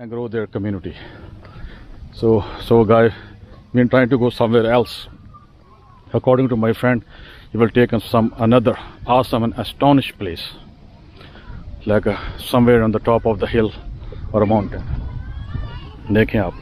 and grow their community. So guys, we're trying to go somewhere else. According to my friend, he will take us some another awesome and astonished place, like somewhere on the top of the hill or a mountain. देखें आप.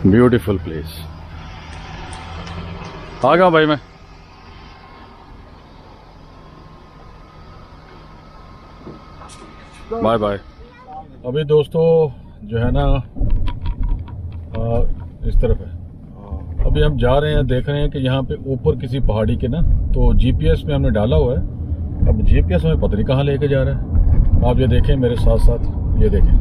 Beautiful place. आ गया भाई मैं. Bye bye. अभी दोस्तों जो है ना इस तरफ है. अभी हम जा रहे हैं, देख रहे हैं कि यहाँ पे ऊपर किसी पहाड़ी के ना, तो जीपीएस में हमने डाला हुआ है. अब जीपीएस हमें पता नहीं कहाँ लेके जा रहा है. आप ये देखें मेरे साथ साथ, ये देखें.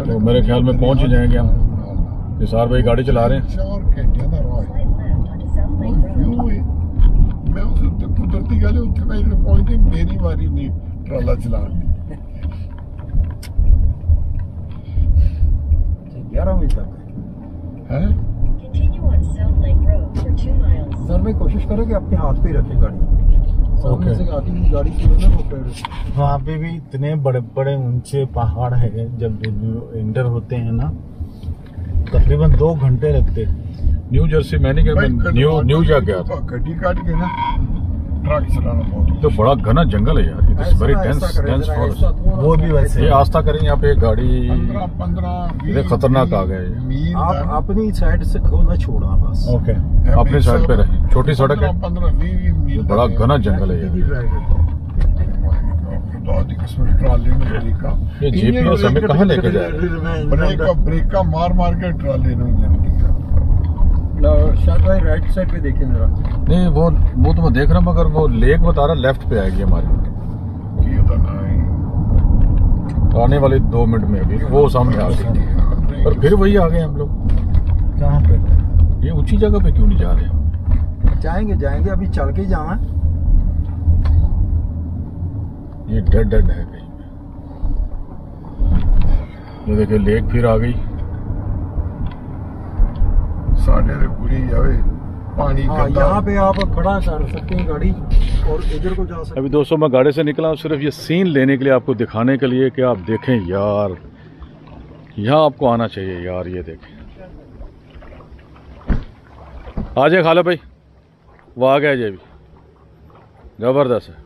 तो मेरे ख्याल में पहुंच ही जाएंगे हम. निसार भाई गाड़ी चला रहे हैं. कुदरती गल उत्थे मैं पहुंचती मेरी बारी नहीं ट्राला चलाने. 11 बजे तक है. सर मैं कोशिश करो कि आपके हाथ पे ही रखें गाड़ी. सामने से आती हुई गाड़ी की ना वो पेड़. वहाँ पे भी इतने बड़े बड़े ऊंचे पहाड़ है. जब इंटर होते हैं ना तकरीबन 2 घंटे लगते. न्यू जर्सी मैंने न्यू जा गया था. गड्डी काट के ना ट्रक चलाना बहुत. तो बड़ा घना जंगल है यार. It is very dense forest. वो भी वैसे ये आस्था करें यहाँ पे गाड़ी 15 खतरनाक आ गए. आप अपनी साइड से खोना छोड़ा बस. ओके अपनी साइड पे रहे. छोटी सड़क है. 15-20 मील. बड़ा घना जंगल है यार. ट्राली में ब्रेका. ये जीपीएस हमें कहाँ लेके जा रहा है. ब्रेका मार मार के ट्राली में. शायद भाई राइट साइड पे देखें जरा. नहीं वो तो मैं देख रहा हूँ, मगर वो लेक बता रहा लेफ्ट पे आएगी हमारी. आने वाले 2 मिनट में अभी वो सामने आ गई. और फिर वही आ गए हम लोग. कहाँ पे? ये ऊंची जगह पे क्यों नहीं जा रहे हम? जाएंगे अभी चल के जाना. ये डेड है कहीं पे. ये देखिए लेक फिर आ गई. साढ़े पूरी जावे पानी. यहाँ पे आप खड़ा कर सकते हैं गाड़ी और इधर को जा सकते हैं. अभी दोस्तों मैं गाड़ी से निकला हूँ सिर्फ ये सीन लेने के लिए, आपको दिखाने के लिए कि आप देखें यार. यहाँ आपको आना चाहिए यार. ये देखें. आ जाए खाला भाई. वो आ गया ये भी. जबरदस्त है.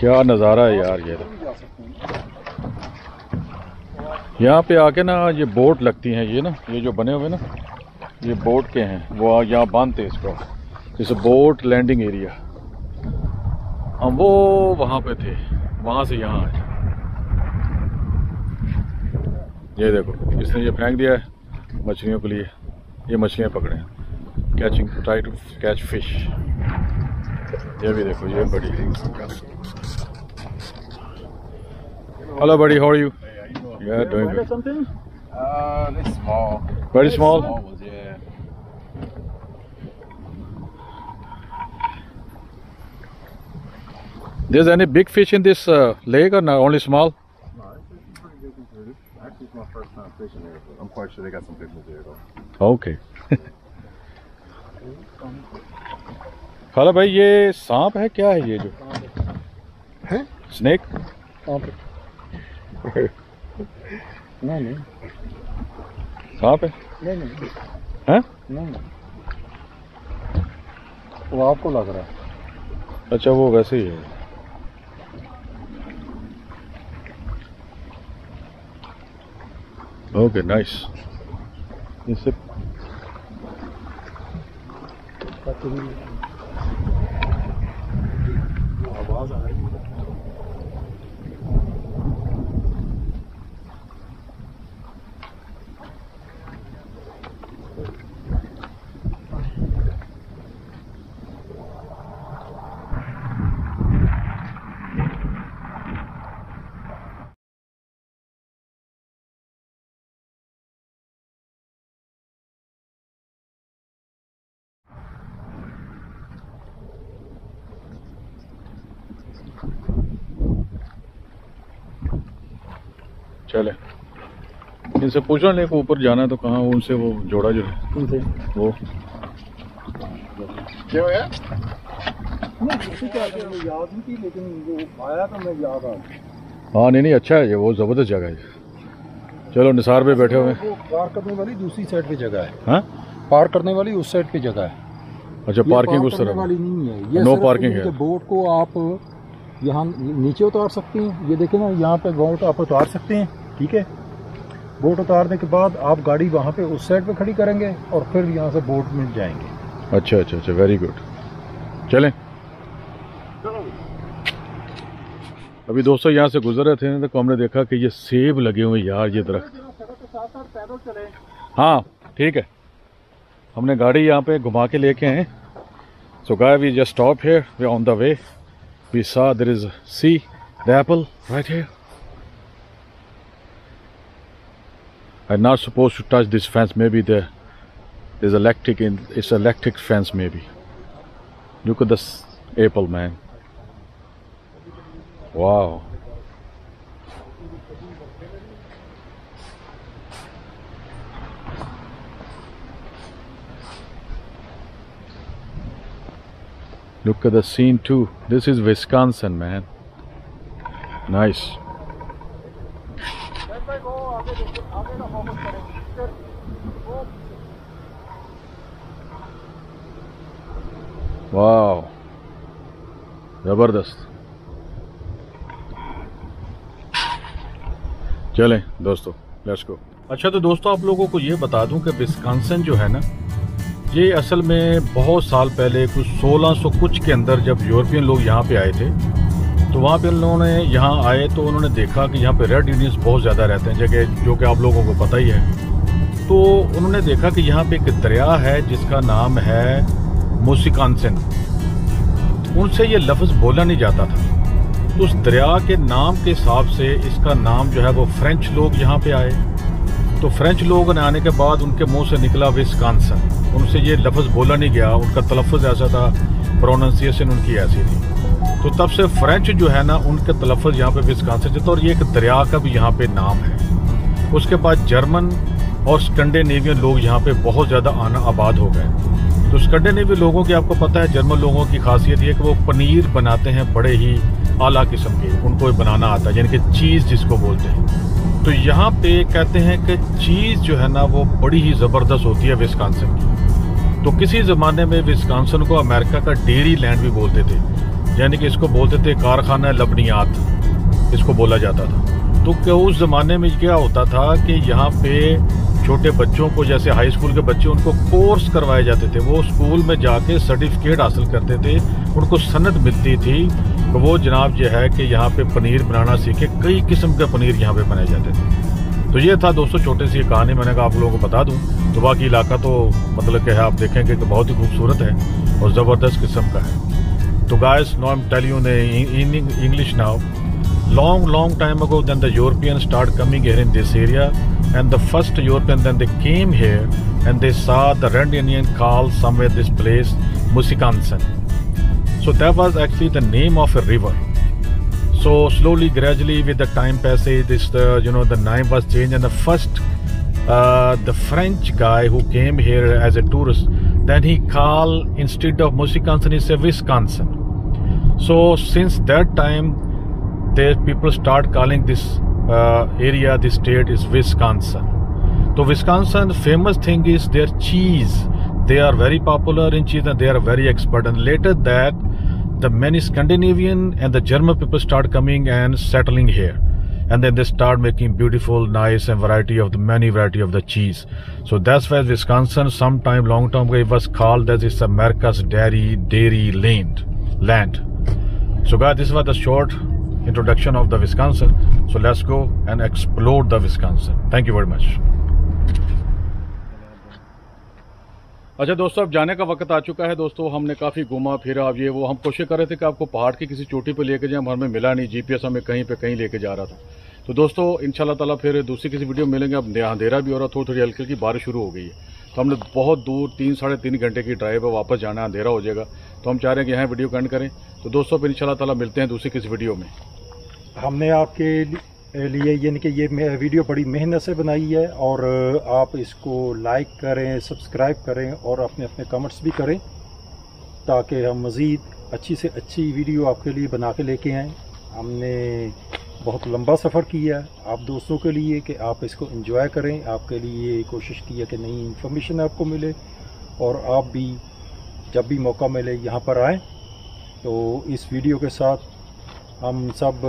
क्या नज़ारा है यार. यहाँ पे आके ना ये बोट लगती हैं. ये ना ये जो बने हुए ना ये बोट के हैं. वो यहाँ बांधते हैं इसको. जैसे बोट लैंडिंग एरिया. हम वो वहाँ पे थे, वहाँ से यहाँ आए. ये देखो इसने ये फेंक दिया है मछलियों के लिए. ये मछलियाँ पकड़े. Catching, try to catch fish. ये भी देखो ये बड़ी. Hello buddy, how are you? Yeah, doing good. Something? It's small. Very small? Small ones, yeah. There's any big fish in this lake or not, only small? No, it's pretty big and pretty. Actually, it's my first time fishing here, but I'm quite sure they got some big ones here though. Okay. खाला भाई ये सांप है क्या है ये जो है? स्नेक? नहीं सांप है? नहीं हैं? नहीं वो आपको लग रहा है. अच्छा वो वैसे ही है. Okay nice. इससे आवाज आ रही है. चले इनसे पूछो नहीं को ऊपर जाना है तो कहाँ उनसे वो जोड़ा जो है उनसे वो क्या है याद नहीं थी लेकिन वो आया तो मैं याद आ गया। हाँ नहीं अच्छा है ये वो ज़बरदस्त जगह है। चलो निसार पे बैठे हुए वो पार्क करने वाली दूसरी साइड पे जगह है। हाँ पार्क करने वाली उस साइड पे जगह है। अच्छा पार्किंग उस तरफ वाली नहीं है ये नो पार्किंग है। बोट को आप यहाँ नीचे उतार सकते हैं। ये देखें ना यहाँ पे बोट आप उतार सकते हैं। ठीक है बोट उतारने के बाद आप गाड़ी वहाँ पे उस साइड पे खड़ी करेंगे और फिर यहाँ से बोट में जाएंगे। अच्छा वेरी गुड चलें। अभी दोस्तों यहाँ से गुजर रहे थे तो हमने देखा कि ये सेब लगे हुए यार ये दरख्त। हाँ ठीक है हमने गाड़ी यहाँ पे घुमा के लेके आए। So guys we just stop here we on the way we saw there is see the apple right here. I'm not supposed to touch this fence. Maybe there's electric in it's electric fence maybe. Look at this apple man. Wow. Look at the scene too. This is Wisconsin, man. Nice. Wow. जबरदस्त। चलें दोस्तों let's go. अच्छा तो दोस्तों आप लोगों को ये बता दूं कि विस्कॉन्सिन जो है ना ये असल में बहुत साल पहले कुछ 1600 कुछ के अंदर जब यूरोपियन लोग यहाँ पे आए थे तो वहाँ पे उन्होंने यहाँ आए तो उन्होंने देखा कि यहाँ पे रेड इंडियंस बहुत ज़्यादा रहते हैं जगह जो कि आप लोगों को पता ही है। तो उन्होंने देखा कि यहाँ पे एक दरिया है जिसका नाम है मुस्कॉन्सिन। उनसे ये लफ्ज़ बोला नहीं जाता था तो उस दरिया के नाम के हिसाब से इसका नाम जो है वो फ्रेंच लोग यहाँ पे आए। तो फ्रेंच लोग ने आने के बाद उनके मुंह से निकला विस्कॉन्सिन। उनसे ये लफ्ज़ बोला नहीं गया उनका तलफ़्फ़ुज़ ऐसा था प्रोनाउंसिएशन उनकी ऐसी थी। तो तब से फ्रेंच जो है ना उनके तलफ़्फ़ुज़ यहाँ पे विस्कॉन्सिन चलता और ये एक दरिया का भी यहाँ पे नाम है। उसके बाद जर्मन और स्कैंडिनेवियन लोग यहाँ पे बहुत ज़्यादा आना आबाद हो गए। तो स्कैंडिनेवियन लोगों की आपको पता है जर्मन लोगों की खासियत ये कि वो पनीर बनाते हैं बड़े ही आला किस्म के उनको बनाना आता है यानी कि चीज़ जिसको बोलते हैं। तो यहाँ पे कहते हैं कि चीज़ जो है ना वो बड़ी ही ज़बरदस्त होती है विस्कॉन्सिन की। तो किसी ज़माने में विस्कॉन्सिन को अमेरिका का डेयरी लैंड भी बोलते थे यानी कि इसको बोलते थे कारखाना लबनियात इसको बोला जाता था। तो क्या उस ज़माने में क्या होता था कि यहाँ पे छोटे बच्चों को जैसे हाई स्कूल के बच्चे उनको कोर्स करवाए जाते थे। वो स्कूल में जाके सर्टिफिकेट हासिल करते थे उनको सनद मिलती थी तो वो जनाब जो है कि यहाँ पे पनीर बनाना सीखे। कई किस्म के पनीर यहाँ पे बनाए जाते थे। तो ये था दोस्तों छोटी सी कहानी मैंने कहा आप लोगों को बता दूं। तो बाकी इलाका तो मतलब कि आप देखेंगे कि बहुत ही खूबसूरत है और ज़बरदस्त किस्म का है। तो guys no I am telling you in English now long time ago then the Europeans start coming here in this area and the first European then they came here and they saw the Red Indian called somewhere this place Musikantsen. So that was actually the name of a river. So slowly gradually with the time passage this the name was changed and the first the French guy who came here as a tourist then he called instead of Musikantsen he said Wisconsin. So since that time people start calling this area, this state is Wisconsin. So Wisconsin famous thing is their cheese. They are very popular in cheese and they are very expert. And later that the many Scandinavian and the German people start coming and settling here. And then they start making beautiful, nice and many variety of the cheese. So that's why Wisconsin sometime long time ago it was called as it's America's dairy land. So guys, this was the short introduction of the Wisconsin. So let's go and explore the Wisconsin. Thank you very much. अच्छा दोस्तों अब जाने का वक्त आ चुका है। दोस्तों हमने काफ़ी घूमा फिरा। अब ये वो हम कोशिश कर रहे थे कि आपको पहाड़ की किसी चोटी पे लेके जाएं, हमें मिला नहीं। जीपीएस हमें कहीं पे कहीं लेके जा रहा था। तो दोस्तों इंशाल्लाह ताला फिर दूसरी किसी वीडियो में मिलेंगे। अब अंधेरा भी हो रहा, थोड़ी हल्की हल्की बारिश शुरू हो गई है। तो हमने बहुत दूर 3-3.5 घंटे की ड्राइव है, वापस जाना, अंधेरा हो जाएगा। तो हम चाह रहे हैं कि यहाँ वीडियो एंड करें। तो दोस्तों फिर इंशाल्लाह ताला मिलते हैं दूसरी किसी वीडियो में। हमने आपके लिए, यानी कि ये वीडियो बड़ी मेहनत से बनाई है, और आप इसको लाइक करें, सब्सक्राइब करें और अपने अपने कमेंट्स भी करें, ताकि हम मज़ीद अच्छी से अच्छी वीडियो आपके लिए बना के लेके आएँ। हमने बहुत लंबा सफ़र किया है आप दोस्तों के लिए कि आप इसको एंजॉय करें, आपके लिए कोशिश की है कि नई इन्फॉर्मेशन आपको मिले, और आप भी जब भी मौका मिले यहाँ पर आएँ। तो इस वीडियो के साथ हम सब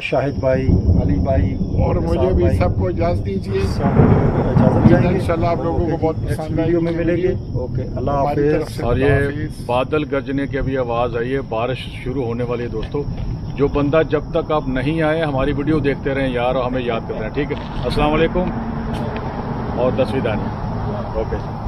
शाहिद भाई, अली भाई और मुझे भी सबको इजाज़त दीजिए। सब इजाज़त जाएंगे, इंशाल्लाह आप लोगों को बहुत नेक्स्ट पसंद वीडियो में आएगी मिलेंगे। वीडियो। ओके, अल्लाह हमारी तरफ हाफिज़। से और ये हाफिज़। बादल गरजने की अभी आवाज़ आई है, बारिश शुरू होने वाली है दोस्तों। जो बंदा जब तक आप नहीं आए हमारी वीडियो देखते रहें यार, और हमें याद करते रहें, ठीक है। अस्सलाम वालेकुम और तस्वीर दानी। ओके।